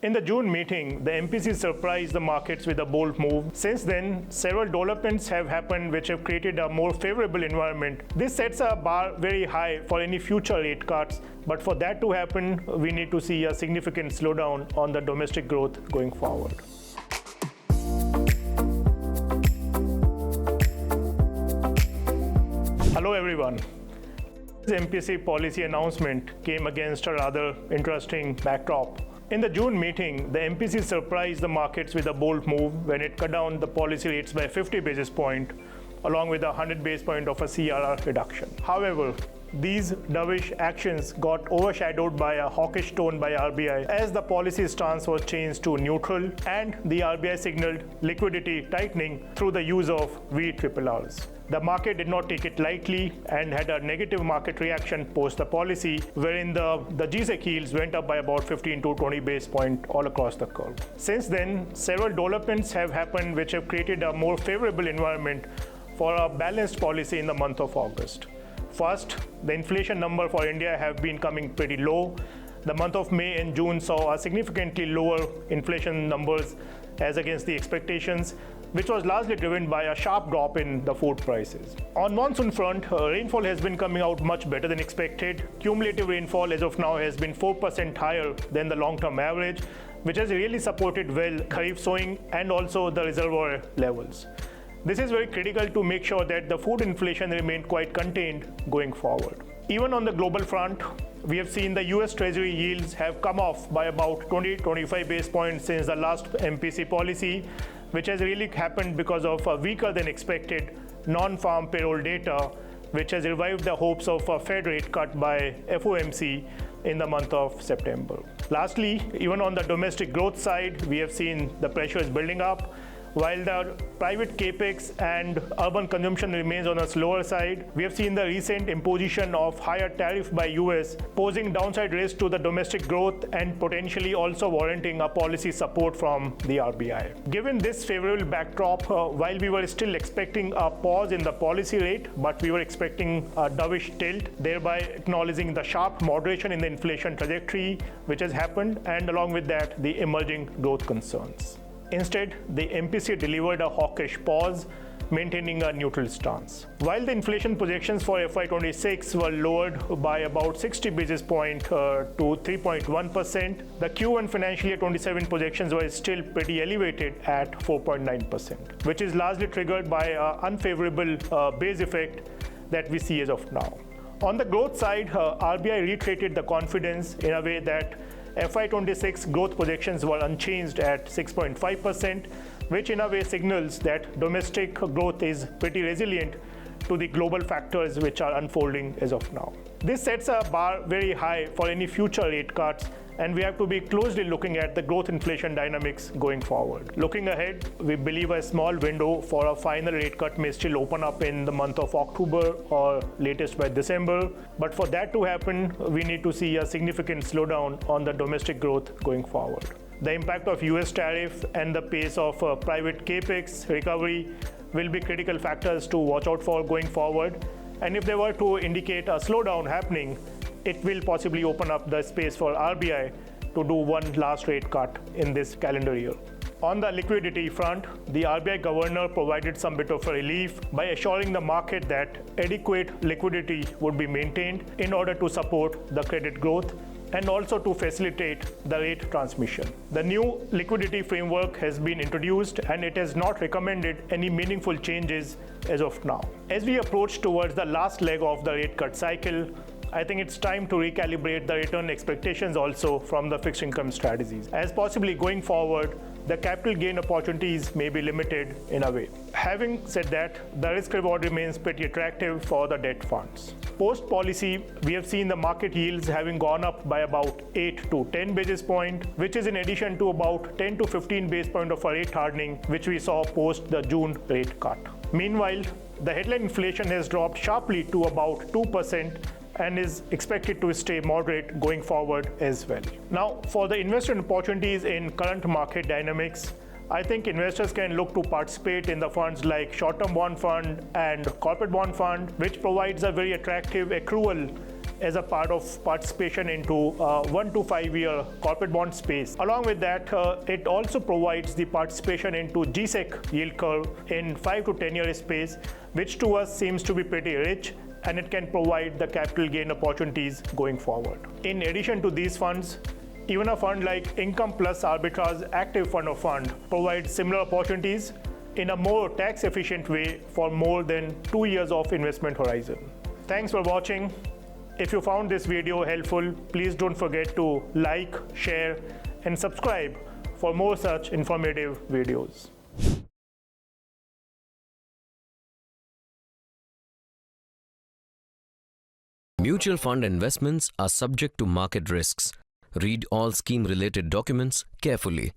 In the June meeting, the MPC surprised the markets with a bold move. Since then, several developments have happened which have created a more favorable environment. This sets a bar very high for any future rate cuts, but for that to happen, we need to see a significant slowdown on the domestic growth going forward. Hello everyone. This MPC policy announcement came against a rather interesting backdrop. In the June meeting, the MPC surprised the markets with a bold move when it cut down the policy rates by 50 basis points, along with a 100 basis point of a CRR reduction. However, these dovish actions got overshadowed by a hawkish tone by RBI as the policy stance was changed to neutral, and the RBI signaled liquidity tightening through the use of VRRRs. The market did not take it lightly and had a negative market reaction post the policy, wherein the G-Sec yields went up by about 15 to 20 basis points all across the curve. Since then, several developments have happened which have created a more favorable environment for a balanced policy in the month of August. First, the inflation number for India have been coming pretty low. The month of May and June saw a significantly lower inflation numbers as against the expectations, which was largely driven by a sharp drop in the food prices. On monsoon front, rainfall has been coming out much better than expected. Cumulative rainfall as of now has been 4% higher than the long-term average, which has really supported well Kharif sowing and also the reservoir levels. This is very critical to make sure that the food inflation remained quite contained going forward. Even on the global front, we have seen the US Treasury yields have come off by about 20-25 basis points since the last MPC policy, which has really happened because of a weaker than expected non-farm payroll data, which has revived the hopes of a Fed rate cut by FOMC in the month of September. Lastly, even on the domestic growth side, we have seen the pressures building up. While the private capex and urban consumption remains on a slower side, we have seen the recent imposition of higher tariff by US posing downside risk to the domestic growth and potentially also warranting a policy support from the RBI. Given this favorable backdrop, while we were still expecting a pause in the policy rate, but we were expecting a dovish tilt, thereby acknowledging the sharp moderation in the inflation trajectory which has happened, and along with that, the emerging growth concerns. Instead, the MPC delivered a hawkish pause, maintaining a neutral stance. While the inflation projections for FY26 were lowered by about 60 basis points to 3.1%, the Q1 financial year 27 projections were still pretty elevated at 4.9%, which is largely triggered by an unfavorable base effect that we see as of now. On the growth side, RBI reiterated the confidence in a way that FY26 growth projections were unchanged at 6.5%, which in a way signals that domestic growth is pretty resilient to the global factors which are unfolding as of now. This sets a bar very high for any future rate cuts, and we have to be closely looking at the growth inflation dynamics going forward. Looking ahead, we believe a small window for a final rate cut may still open up in the month of October or latest by December. But for that to happen, we need to see a significant slowdown on the domestic growth going forward. The impact of US tariff and the pace of private capex recovery will be critical factors to watch out for going forward. And if they were to indicate a slowdown happening, it will possibly open up the space for RBI to do one last rate cut in this calendar year. On the liquidity front, the RBI governor provided some bit of a relief by assuring the market that adequate liquidity would be maintained in order to support the credit growth and also to facilitate the rate transmission. The new liquidity framework has been introduced and it has not recommended any meaningful changes as of now. As we approach towards the last leg of the rate cut cycle, I think it's time to recalibrate the return expectations also from the fixed income strategies, as possibly going forward, the capital gain opportunities may be limited in a way. Having said that, the risk reward remains pretty attractive for the debt funds. Post policy, we have seen the market yields having gone up by about 8 to 10 basis points, which is in addition to about 10 to 15 basis points of a rate hardening, which we saw post the June rate cut. Meanwhile, the headline inflation has dropped sharply to about 2%, and is expected to stay moderate going forward as well. Now, for the investment opportunities in current market dynamics, I think investors can look to participate in the funds like short-term bond fund and corporate bond fund, which provides a very attractive accrual as a part of participation into 1 to 5 year corporate bond space. Along with that, it also provides the participation into G-Sec yield curve in 5 to 10 year space, which to us seems to be pretty rich, and it can provide the capital gain opportunities going forward. In addition to these funds, even a fund like Income Plus Arbitrage Active Fund of Fund provides similar opportunities in a more tax efficient way for more than 2 years of investment horizon. Thanks for watching. If you found this video helpful, please don't forget to like, share, and subscribe for more such informative videos. Mutual fund investments are subject to market risks. Read all scheme-related documents carefully.